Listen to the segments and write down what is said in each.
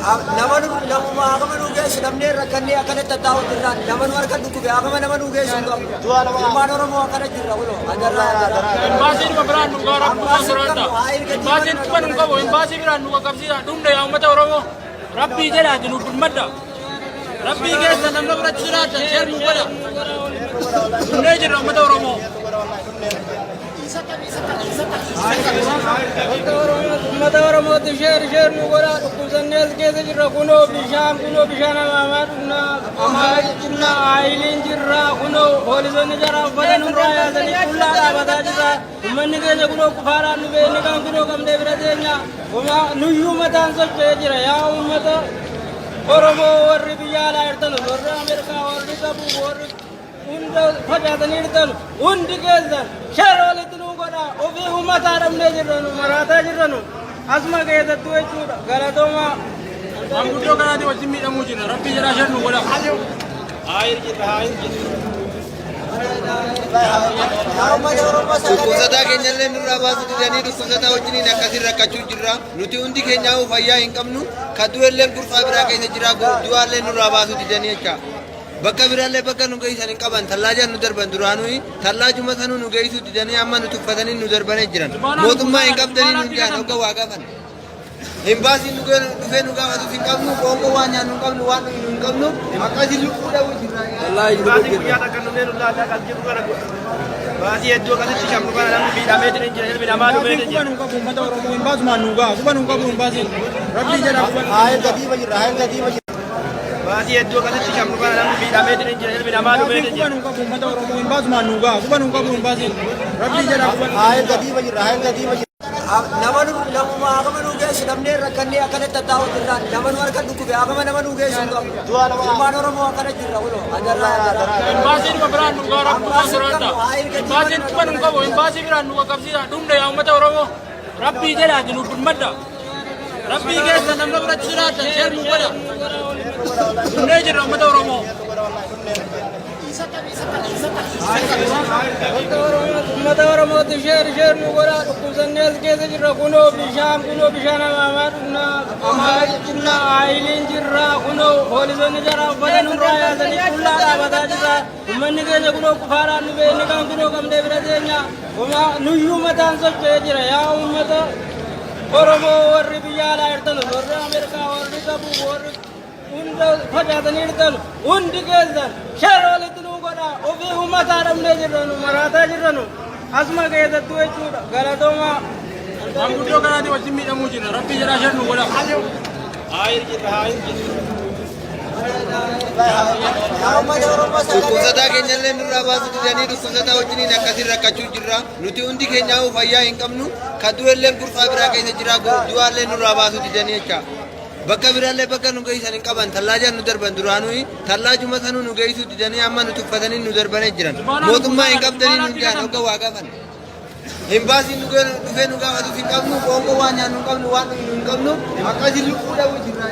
Naman agama nugesh namne rakanne akane tataw dirra naman warka duku be agama naman nugesh ngam manoro mo akane dirra ulo adarra basin babran nugara pusarata basin pan ngabo basin biran nuga kapsi dumde amata oromo rabbi jela dinu madda rabbi ke sanamna brachirata sher nugara neje amata oromo مدار موت شهر شهر نقولا كوزنيز كذا جرا كنو بيشانا ماماتنا أماجنا عائلين جرا كنو هوليزون جرا بدن رايا زني كلها بدا جرا من كذا كنو كفارا نبي نكان كنو كم دبرة دنيا وما نيو مدان سب جرا يا أمتا أورمو وربيالا إرتنا ورا أمريكا وربيكابو ور उनका फजाता निर्तन उनके केसन शहर वाले तनु कोना ओबे उम्मत आरम ने जिरनु मराठा जिरनु आसमा के तो तू चूड़ गलतों में हम गुटो करा दे वजिमी मुझे ना रब्बी जरा शर नुगोला आयर की Kusata kenyallee nurraa baasutu jedhanii dhukkubsataa wajjiniin akkasirra rakkachuu jirra. Nuti hundi keenyaa'uu fayyaa hin qabnu. Kaddu'ellee gurfaa biraa keessa jira. Du'aallee nurraa baasutu jedhanii jecha. Bakka biraallee bakka nu geessan hin qaban. Tallaajaan nu darban duraanuu tallaajuma sanuu nu geessuu didanii amma nu tuffatanii nu darbanii jiran. Mootummaa hin qabdanii nu jaan hogga waa gafan. Embaasiin dhufee nu gaafatu hin qabnu. Qoonqoo waan nyaannu hin qabnu waan dhugnu hin qabnu. Akkasii lubbuu dhabuu jirra. Baasii guyyaa takka nu neenu laalaa kan jiru kana baasii hedduu akkasitti shamnu kana namni miidhamee jiru hin jira ilmi namaa dhumee jira. Kuban unka bumata oromo imbaasumaan nugaa kuban unka bum baasiin rabbii jedha Haayil gadiima jirra haayil gadiima jirra. Baasii hedduu akkasitti shamnu kana namni miidhamee jiru hin jira ilmi namaa dhumee jira. kuban unka bumata oromo imbaasumaan nugaa kuban unka bum baasiin rabbii jedha Haayil gadiima jirra haayil gadiima jirra. naman agama nugesh namne rakanne akane tataw dirra naman warka duku be agama naman nugesh ngam manoro mo akane dirra ulo adarra basin babran nugara pusarata basin pan ngabo basin biran nuga kapsi dumde amata oromo rabbi jela dinu madda rabbi ke sanamna brachirata sher nugara neje amata oromo مدار موت شهر شهر نقولا كوزنيز كذا جرا كنو بيشانا ماماتنا أماجنا عائلين جرا كنو هوليزون جرا بدن رايا زني كلها بدا جرا من كذا كنو كفارا نبي نكان كنو كم دبرة دنيا وما نيو مدان سب جرا يا أمتا أورمو وربيالا إرتنا ورا أمريكا وربيكابو ور उनका फजाता निर्तन उनके केसन शहर वाले तनु कोना ओबे उम्मत आरम ने जिरनु मराठा जिरनु आसमा के तो तू चूड़ गलतों में हम गुटो करा दे वजिमी मुझे ना रब्बी जरा शर नुगोला आयर की Dhukkubsataa keenyallee nurraa baasutu jedhanii dhukkubsataa wajjiniin akkasii rakkachuu jirra. Nuti hundi keenyaa'uu fayyaa hin qabnu. Kaddu'ellee gurfaa biraa keessa jira. Du'aallee nurraa baasutu jedhanii jecha. Bakka biraallee bakka nu geessan hin qaban. Tallaajaan nu darban duraanuu tallaajuma sanuu nu geessuu didanii amma nu tuffatanii nu darbanii jiran. Mootummaa hin qabdanii nu jaan hogga waa gafan. Embaasiin dhufee nu gaafatu hin qabnu. Qoonqoo waan nyaannu hin qabnu waan dhugnu hin qabnu. Akkasii lubbuu dhabuu jirra.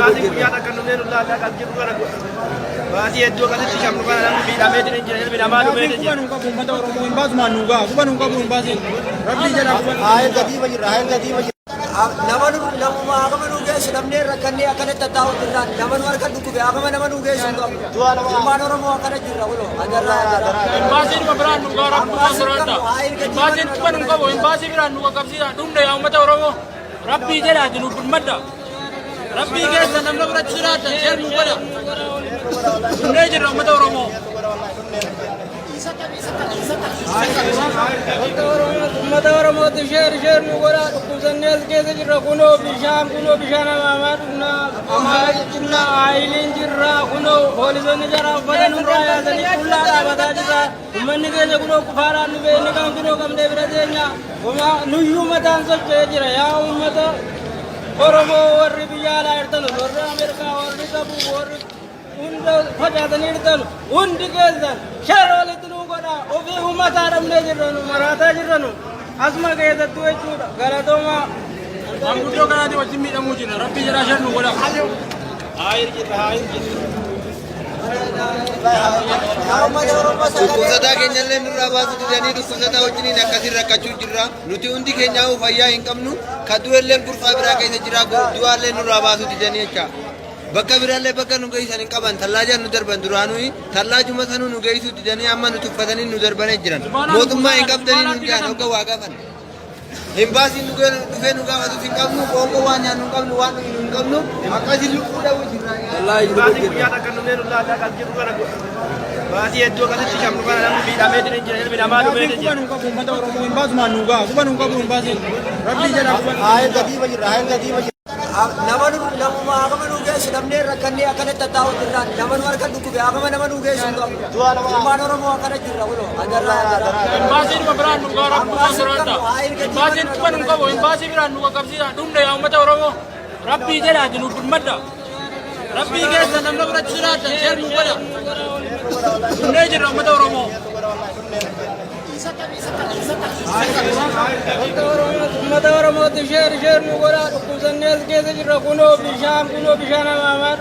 baasii guyyaa takka nu neenu laalaa kan jiru kana baasii hedduu akkasitti shamnu kana namni miidhamee jiru hin jira ilmi namaa dhumee jira. kuban unka bumata oromo imbaasumaan nugaa kuban unka bum baasiin rabbii jedha Haayil gadiima jirra haayil gadiima jirra. naman agama nugesh namne rakanne akane tataw dirra naman warka duku be agama naman nugesh ngam manoro mo akane dirra ulo adarra basin babran nugara pusarata basin pan ngabo basin biran nuga kapsi dumde amata oromo rabbi jela dinu madda rabbi ke sanamna brachirata sher nugara neje amata oromo مدار موت شهر شهر نقولا كوزنيز كذا جرا كنو بيشانا ماماتنا أماجنا عائلين جرا كنو هوليزون جرا بدن رايا زني كلها بدا جرا من كذا كنو كفارا نبي نكان كنو كم دبرة دنيا وما نيو مدان سب جرا يا أمتا أورمو وربيالا إرتنا ورا أمريكا وربيكابو ور उनका फजाता निर्तन उनके केसन शहर वाले तनु कोना ओबे उम्मत आरम ने जिरनु मराठा जिरनु आसमा के तो तू चूड़ गलतों में हम गुटो करा दे वजिमी मुझे ना रब्बी जरा शर नुगोला आयर की Dhukkubsataa keenyallee nurraa baasuu didanii dhukkubsataa wajjiniin akkasiin rakkachuu jirra. Nuti hundi keenyaa'uu fayyaa hin qabnu. Ka du'elleen kurfaa biraa keessa jira. Du'aallee nurraa baasuu didanii jecha. Bakka biraallee bakka nu geessan hin qaban. Tallaajaan nu darban duraanuu tallaajuma sanuu nu geessuu didanii amma nu tuffatanii nu darbanii jiran. Mootummaa hin qabdanii nu jaan hogga waa gaafan. Hin baasiin dhufee nu gaafatus hin qabnu. Qoonqoo waan nyaannu hin qabnu waan dhugnu hin qabnu. Akkasiin lubbuu dhabuu jirra. Baasii guyyaa takka nu neenu laallaa kan jiru kana baasii hedduu akkasitti qabnu kana namni miidhamee jiru jira ilmi namaa dhumee jira. Kuban hunqa uummata Oromoo hin baasu maan nuugaa kuban hunqa hin baasin rabbii jedha. Haayil gadiima jirra haayil gadiima jirra. Namuma agama nu geessu namnee rakkannee akkana tattaa'u jirraan nama nu harka dhukkube agama nama nu geessu hin qabu. Ilmaan Oromoo akkana jirra kulo agarraa. Baasiin biraan nu gaara kubbaa siraata. Baasiin kuban hin qabu baasii biraan nu qaqqabsiisa dhumne yaa uummata Oromoo rabbii jedhaati nu birmadda. Rabbii keessa namna biratti jiraata sheer nu godha. Dhumnee jirra uummata Oromoo. Uummata Oromooti sheer nu godha dhukkubsannee as keessa jirra kunoo bishaan amaamaa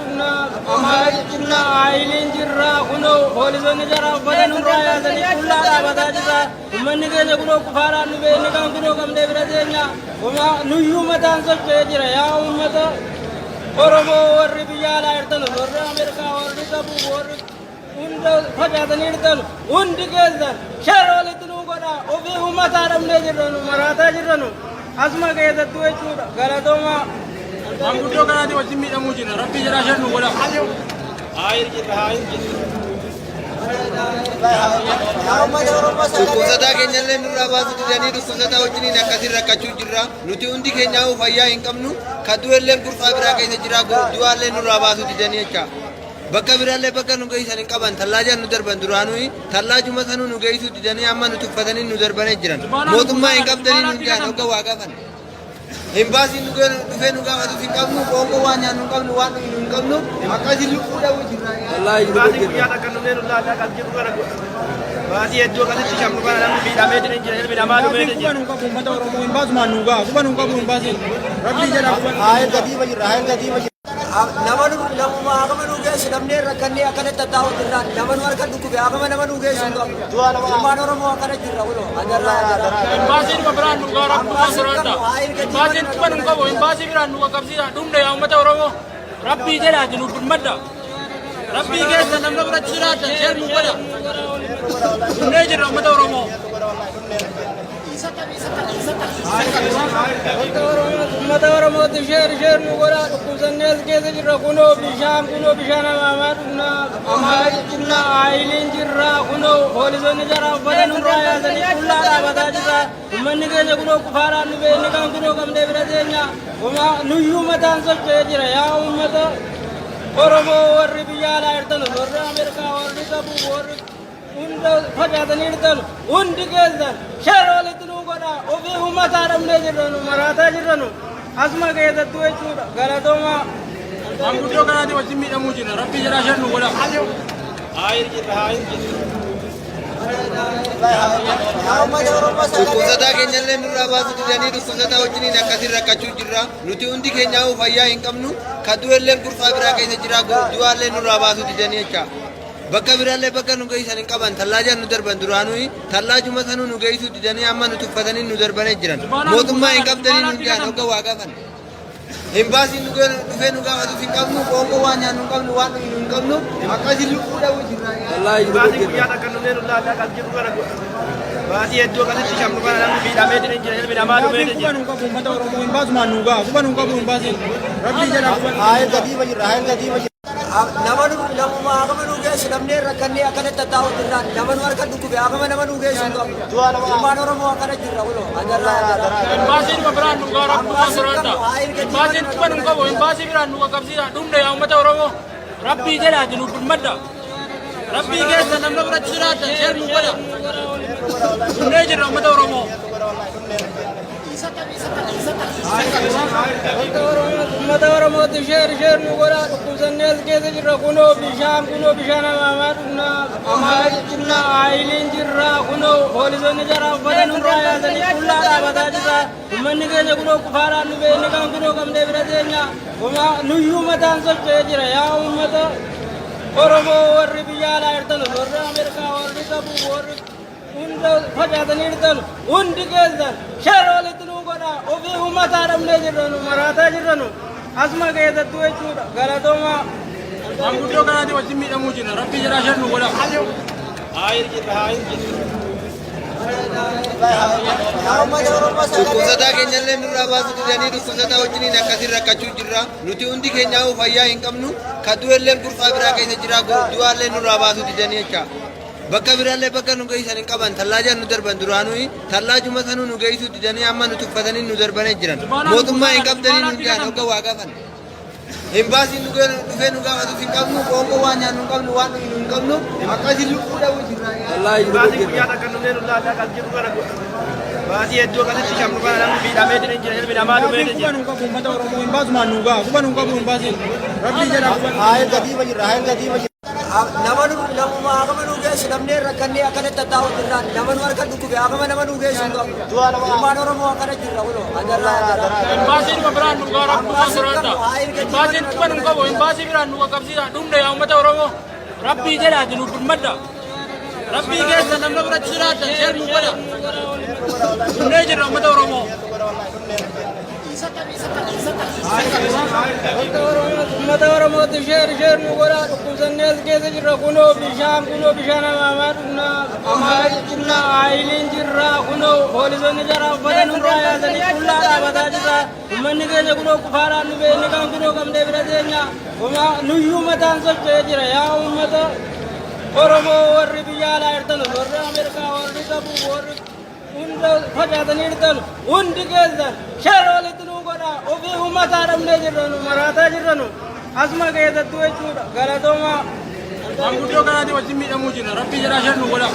amaaraa jechuudha aayiliin jirra kunoo poolisoonni jara uffata nurraa yaasanii qullaa dhaabataa jirra uummanni keenya kunoo kufaadhaan nu beekni kan kunoo qabdee bira teenya nuyyuu mataan socho'ee jira yaa uummata Oromoo warri biyya alaa jirtan warri Ameerikaa warri Sabuu warri hunda facaatanii jirtan hundi keessan sheer walitti nu godha ofii uummataa dhabnee jirra nu maraataa jirra nu asuma keessattuu jechuudha galatoomaa. Manguddoo kanaati wajjin miidhamuu jira rabbii jedhaa sheer nu godha. Dhukkubsataa keenyallee nurraa baasuu didanii dhukkubsataa wajjiniin akkasiin rakkachuu jirra. Nuti hundi keenyaa'uu fayyaa hin qabnu. Ka du'elleen kurfaa biraa keessa jira. Du'aallee nurraa baasuu didanii jecha. Bakka biraallee bakka nu geessan hin qaban. Tallaajaan nu darban duraanuu tallaajuma sanuu nu geessuu didanii amma nu tuffatanii nu darbanii jiran. Mootummaa hin qabdanii nu jaan hogga waa gaafan. Hin baasiin dhufee nu gaafatus hin qabnu. Qoonqoo waan nyaannu hin qabnu waan dhugnu hin qabnu. Akkasiin lubbuu dhabuu jirra. Baasii guyyaa takka nu neenu laallaa kan jiru kana baasii hedduu akkasitti qabnu kana namni miidhamee jiru jira ilmi namaa dhumee jira. Kuban hunqa uummata Oromoo hin baasu maan nuugaa kuban hunqa hin baasin rabbii jedha. Haayil gadiima jirra haayil gadiima jirra. Namuma agama nu geessu namnee rakkannee akkana tattaa'u jirraan nama nu harka dhukkube agama nama nu geessu hin qabu. Ilmaan Oromoo akkana jirra kulo agarraa. Baasiin biraan nu gaara kubbaa siraata. Baasiin kuban hin qabu baasii biraan nu qaqqabsiisa dhumne yaa uummata Oromoo rabbii jedhaati nu birmadda. Rabbii keessa namna biratti jiraata sheer nu godha. Dhumnee jirra uummata Oromoo. Uummata Oromooti sheer nu godha dhukkubsannee as keessa jirra kunoo bishaan amaamaa amaaraa jechuudha aayiliin jirra kunoo poolisoonni jara uffata nurraa yaasanii qullaa dhaabataa jirra uummanni keenya kunoo kufaadhaan nu beekni kan kunoo qabdee bira teenya nuyyuu mataan socho'ee jira yaa uummata Oromoo warri biyya alaa jirtan warri Ameerikaa warri Sabuu warri hunda facaatanii jirtan hundi keessan sheer walitti nu godha ofii uummataa dhabnee jirra nu maraataa jirra nu asuma keessattuu jechuudha galatoomaa. Manguddoo kanaati wajjin miidhamuu jira rabbii jedhaa sheer nu godha. Dhukkubsataa keenyallee nurraa baasuu didanii dhukkubsataa wajjiniin akkasiin rakkachuu jirra. Nuti hundi keenyaa'uu fayyaa hin qabnu. Ka du'elleen kurfaa biraa keessa jira. Du'aallee nurraa baasuu didanii jecha. Bakka biraallee bakka nu geessan hin qaban. Tallaajaan nu darban duraanuu tallaajuma sanuu nu geessuu didanii amma nu tuffatanii nu darbanii jiran. Mootummaa hin qabdanii nu jaan hogga waa gaafan. Hin baasiin dhufee nu gaafatus hin qabnu. Qoonqoo waan nyaannu hin qabnu waan dhugnu hin qabnu. Akkasiin lubbuu dhabuu jirra. Baasii guyyaa takka nu neenu laallaa kan jiru kana baasii hedduu akkasitti qabnu kana namni miidhamee jiru jira ilmi namaa dhumee jira. Kuban hunqa uummata Oromoo hin baasu maan nuugaa kuban hunqa hin baasin rabbii jedha. Haayil gadiima jirra haayil gadiima jirra. Namuma agama nu geessu namnee rakkannee akkana tattaa'u jirraan nama nu harka dhukkube agama nama nu geessu hin qabu. Ilmaan Oromoo akkana jirra kulo agarraa. Baasiin biraan nu gaara kubbaa siraata. Baasiin kuban hin qabu baasii biraan nu qaqqabsiisa dhumne yaa uummata Oromoo rabbii jedhaati nu birmadda. Rabbii keessa namna biratti jiraata sheer nu godha. Dhumnee jirra uummata Oromoo. Uummata Oromooti sheer nu godha dhukkubsannee as keessa jirra kunoo bishaan amaamaa amaaraa jechuudha aayiliin jirra kunoo poolisoonni jara uffata nurraa yaasanii qullaa dhaabataa jirra uummanni keenya kunoo kufaadhaan nu beekni kan kunoo qabdee bira teenya nuyyuu mataan socho'ee jira yaa uummata Oromoo warri biyya alaa jirtan warri Ameerikaa warri qabu warri hunda facaatanii jirtan hundi keessan shara walitti nuu godhaa ofii uummataa dhabnee jirranu maraataa jirranu asuma keessattuu jechuudha galatoomaa. Manguddoo kanaati wajjin miidhamuu jira. Rabbii jedhaa shan nu godha. Dhukkubsataa keenyallee nurraa baasuu didanii dhukkubsataa wajjiniin akkasiin rakkachuu jirra. Nuti hundi keenyaa'uu fayyaa hin qabnu. Ka du'elleen kurfaa biraa keessa jira. Du'aallee nurraa baasuu didanii jecha. Bakka biraallee bakka nu geessan hin qaban. Tallaajaan nu darban duraanuu tallaajuma sanuu nu geessuu didanii amma nu tuffatanii nu darbanii jiran. Mootummaa hin qabdanii nu jaan hogga waa gaafan. Embaasiin dhufee nu gaafatu hin qabnu. Qoonqoo waan nyaannu hin qabnu waan dhugnu hin qabnu. Akkasiin lubbuu dhabuu jirra. Baasii guyyaa takka nunnee nullaallee kan jiru kana baasii hedduu akkasitti qabnu kana namni miidhamee jira miidhamaa dhumee jira. Kuban qabu uummata Oromoo hin baasu maannuu gaa. Kuban qabu hin baasin. Rabbii jedhaa. Haayil gadiima jirra haayil gadiima jirra. Namuma agama nu geessu namni rakkannee akkana tattaa'u jirra. Nama nu harka dhukkube agama nama nu geessu hin qabu. Ilmaan Oromoo akkana jirra kunoo. Embaasiin biraan nu gaa rakkuma siraata. Embaasiin kuban qabu embaasii biraan nu qaqqabsiisa. Dhumne yaa uummata Oromoo. Rabbii jedhaati nu birmadda. Rabbii keessa namni biratti jiraata ishee nu godha. Dhumnee jirra uummata Oromoo. Uummata Oromootti sheer nu godhaa dhukkubsannee as keessa jirra kunoo bishaan amaamaa dhugnaa amaa jirra aayiliin jirra kunoo poolisoonni jara uffata nurraa yaasanii qullaa dhaabataa jirra uummanni keenya kunoo kufaadhaan nu beekni kan kunoo qabdee bira teenya nuyyuu mataan socho'ee jira yaa uummata Oromoo warri biyya alaa jirtan warri Ameerikaa warri qabu warri hunda facaatanii jirtan hundi keessan shara walitti nuu godhaa ofii uummataa dhabnee jirranu maraataa jirranu asuma keessattuu jechuudha galatoomaa. Manguddoo kanaati wajjin miidhamuu jira. Rabbii jedhaa shan nu godha.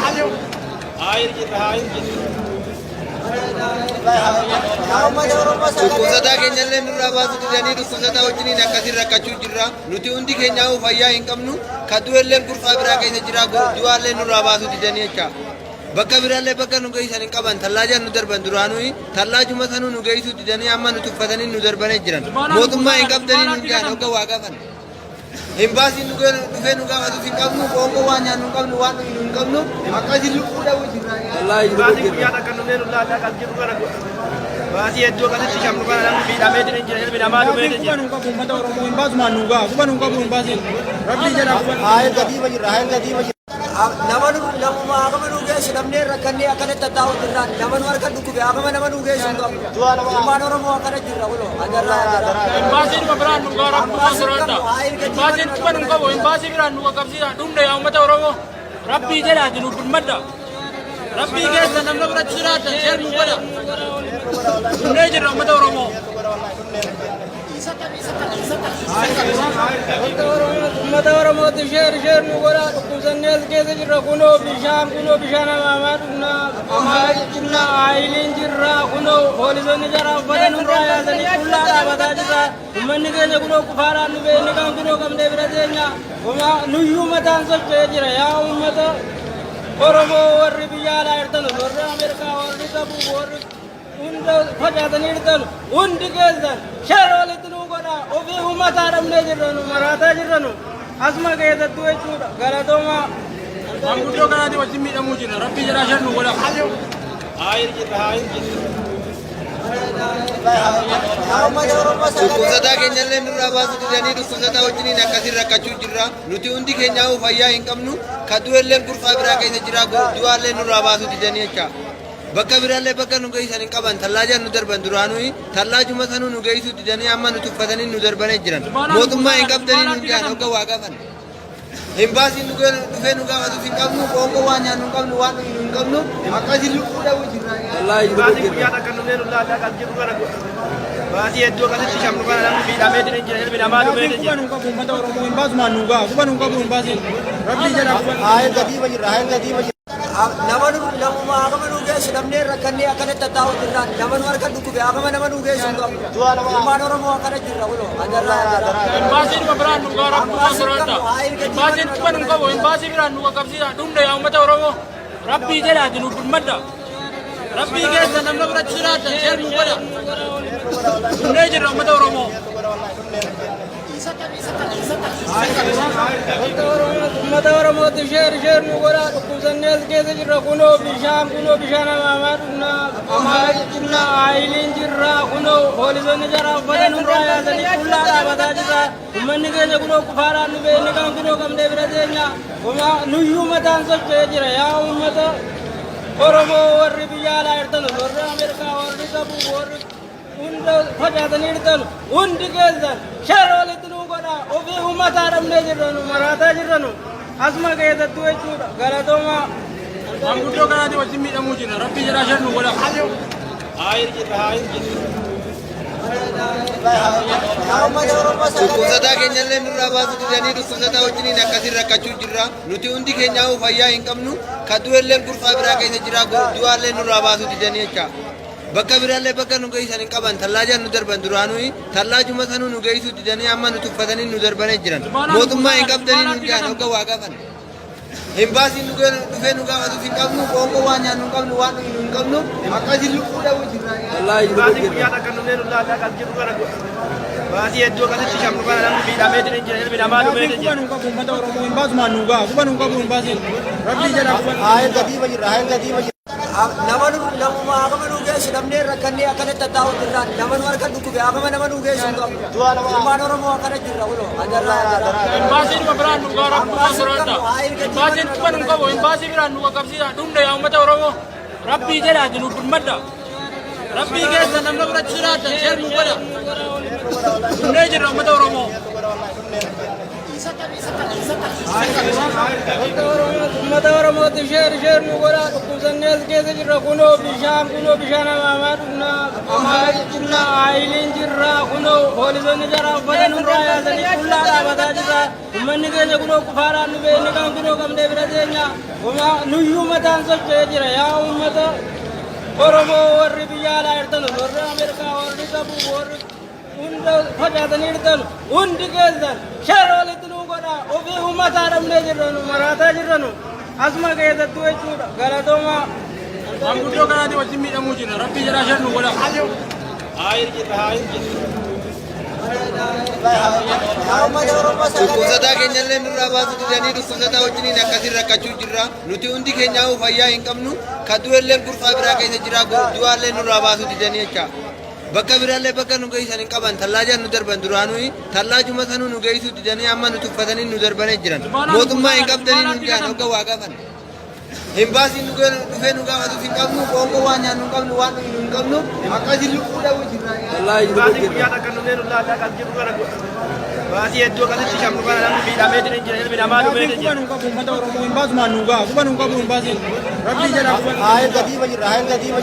Dhukkubsataa keenyallee nurraa baasuu didanii dhukkubsataa wajjiniin akkasiin rakkachuu jirra. Nuti hundi keenyaa'uu fayyaa hin qabnu. Ka du'elleen kurfaa biraa keessa jira. Du'aallee nurraa baasuu didanii jecha. Bakka biraallee bakka nu geessan hin qaban. Tallaajaan nu darban duraanuu tallaajuma sanuu nu geessuu didanii amma nu tuffatanii nu darbanii jiran. Mootummaa hin qabdanii nu jaan hogga waa gaafan. Embaasiin dhufee nu gaafatu hin qabnu. Qoonqoo waan nyaannu hin qabnu waan dhugnu hin qabnu. Akkasiin lubbuu dhabuu jirra. Baasii guyyaa takka nunnee nullaallee kan jiru kana baasii hedduu akkasitti qabnu kana namni miidhamee jira miidhamaa dhumee jira. Kuban qabu uummata Oromoo hin baasu maannuu gaa. Kuban qabu hin baasin. Rabbii jedhaa. Haayil gadiima jirra haayil gadiima jirra. Namuma agama nu geessu namni rakkannee akkana tattaa'u jirra. Nama nu harka dhukkube agama nama nu geessu hin qabu. Ilmaan Oromoo akkana jirra kunoo. Embaasiin biraan nu gaa rakkuma siraata. Embaasiin kuban qabu embaasii biraan nu qaqqabsiisa. Dhumne yaa uummata Oromoo. Rabbii jedhaati nu birmadda. Rabbii keessa namni biratti jiraata ishee nu godha. Dhumnee jirra uummata Oromoo. Uummata Oromootti sheer nu godhaa dhukkubsannee as keessa jirra kunoo bishaan amaamaa dhugnaa amaa jirra aayiliin jirra kunoo poolisoonni jara uffata nurraa yaasanii qullaa dhaabataa jirra uummanni keenya kunoo kufaadhaan nu beekni kan kunoo qabdee bira teenya nuyyuu mataan socho'ee jira yaa uummata Oromoo warri biyya alaa jirtan warri Ameerikaa warri qabu warri hunda facaatanii jirtan hundi keessan shara walitti nuu godhaa ofii uummataa dhabnee jirranu maraataa jirranu asuma keessattuu jechuudha galatoomaa. Manguddoo kanaati wajjin miidhamuu jira. Rabbii jedhaa shan nu godha. Dhukkubsataa keenyallee nurraa baasuu didanii dhukkubsataa wajjiniin akkasiin rakkachuu jirra. Nuti hundi keenyaa'uu fayyaa hin qabnu. Ka du'elleen kurfaa biraa keessa jira. Du'aallee nurraa baasuu didanii jecha. Bakka biraallee bakka nu geessan hin qaban. Tallaajaan nu darban duraanuu tallaajuma sanuu nu geessuu didanii amma nu tuffatanii nu darbanii jiran. Mootummaa hin qabdanii nu jaan hogga waa gaafan. Embaasiin dhufee nu gaafatu hin qabnu. Qoonqoo waan nyaannu hin qabnu waan dhugnu hin qabnu. Akkasiin lubbuu dhabuu jirra. Baasii guyyaa takka nunnee nullaallee kan jiru kana baasii hedduu akkasitti qabnu kana namni miidhamee jira miidhamaa dhumee jira. Kuban qabu uummata Oromoo hin baasu maannuu gaa. Kuban qabu hin baasin. Rabbii jedhaa. Haayil gadiima jirra haayil gadiima jirra. Namuma agama nu geessu namni rakkannee akkana tattaa'u jirra. Nama nu harka dhukkube agama nama nu geessu hin qabu. Ilmaan Oromoo akkana jirra kunoo. Embaasiin biraan nu gaa rakkuma siraata. Embaasiin kuban qabu embaasii biraan nu qaqqabsiisa. Dhumne yaa uummata Oromoo. Rabbii jedhaati nu birmadda. Rabbii keessa namni biratti jiraata ishee nu godha. Dhumnee jirra uummata Oromoo. ummata Oromooti sheer nu godhaa dhukkubsannee as keessa jirra kunoo bishaan amaamaa dhugnaa amaara cinnaa aayiliin jirra kunoo poolisoonni jara uffata nurraa yaasanii qullaa dhaabataa jirra ummanni keenya kunoo kufaadhaan nu beekni kan kunoo qabdee bira teenya nuyyuu mataan socho'ee jira yaa ummata Oromoo warri biyya alaa jirtan warri Ameerikaa warri qabu warri hunda facaatanii jirtan hundi keessan sheer walitti nu godhaa ofii ummataa dhabnee jirranu maraataa jirranu asuma keessattuu jechuudha galatoomaa Manguddoo kanaati wajjin miidhamuu jira. Rabbii jedhaa sheer nu godha. Dhukkubsataa keenyallee nurraa baasuu didanii dhukkubsataa wajjiniin akkasiin rakkachuu jirra. Nuti hundi keenyaa'uu fayyaa hin qabnu. Kan du'ellee gurfaa biraa keessa jira. Du'aallee nurraa baasuu didanii jecha. Bakka biraallee bakka nu geessan hin qaban. Tallaajaan nu darban duraanuu tallaajuma sanuu nu geessuu didanii amma nu tuffatanii nu darbanii jiran. Mootummaa hin qabdanii nu jaan hogga waa gafan. Embaasiin dhufee nu gaafatu hin qabnu. Qoonqoo waan nyaannu hin qabnu waan dhugnu hin qabnu. Akkasiin lubbuu dhabuu jirra. Baasii guyyaa takka nunnee nu laalaa kan jiru kana baasii hedduu akkasitti shamnu kana namni miidhamee jiru hin jira ilmi namaa dhumee hin jira. Uummata Oromoo hin baasumaan nu ga'a. Kuma nu qabu hin baasin. Rabbii jedhaa. Haayil gadiima jirra, haayil gadiima jirra. Namuma akkama nu geessu namnee rakkannee akkana tattaa'u jirra. Nama nu harka dhukkube akkama nama nu geessu hin qabu. Ilmaan Oromoo akkana jirra kunoo. Baasii dhuma biraan nu ga'a. Rakkuma siraadha. Baasiin dhuma nu qabu. Baasii biraan nu qaqqabsiisa. Dhumne yaa uummata Oromoo. Rabbii jedhaati nu birmadda. Rabbii keessa namna biratti jiraatan sheer nu godha. Dhumnee jirra uummata Oromoo. ummata Oromooti sheer nu godhaa dhukkubsannee as keessa jirra kunoo bishaan amaamaa dhugnaa amaara cinnaa aayiliin jirra kunoo poolisoonni jara uffata nurraa yaasanii qullaa dhaabataa jirra ummanni keenya kunoo kufaadhaan nu beekni kan kunoo qabdee bira teenya nuyyuu mataan socho'ee jira yaa ummata Oromoo warri biyya alaa jirtan warri Ameerikaa warri qabu warri hunda facaatanii jirtan hundi keessan sheer walitti nu godhaa ofii ummataa dhabnee jirranu maraataa jirranu asuma keessattuu jechuudha galatoomaa Manguddoo kanaati wajjin miidhamuu jira. Rabbii jedhaa sheer nu godha. Dhukkubsataa keenyallee nurraa baasuu didanii dhukkubsataa wajjiniin akkasiin rakkachuu jirra. Nuti hundi keenyaa'uu fayyaa hin qabnu. Kan du'ellee gurfaa biraa keessa jira. Du'aallee nurraa baasuu didanii jecha. Bakka biraallee bakka nu geessan hin qaban. Tallaajaan nu darban duraanuu tallaajuma sanuu nu geessuu didanii amma nu tuffatanii nu darbanii jiran. Mootummaa hin qabdanii nu jaan hogga waa gafan. Embaasiin dhufee nu gaafatu hin qabnu. Qoonqoo waan nyaannu hin qabnu waan dhugnu hin qabnu. Akkasiin lubbuu dhabuu jirra. Baasii guyyaa takka nunnee nu laalaa kan jiru kana baasii hedduu akkasitti shamnu kana namni miidhamee jiru hin jira ilmi namaa dhumee hin jira. Kuma nu qabu uummata Oromoo hin baasumaan nu ga'a. Kuma nu qabu hin baasin. Rabbii jedhaa. Haayil gadiima jirra, haayil gadiima jirra.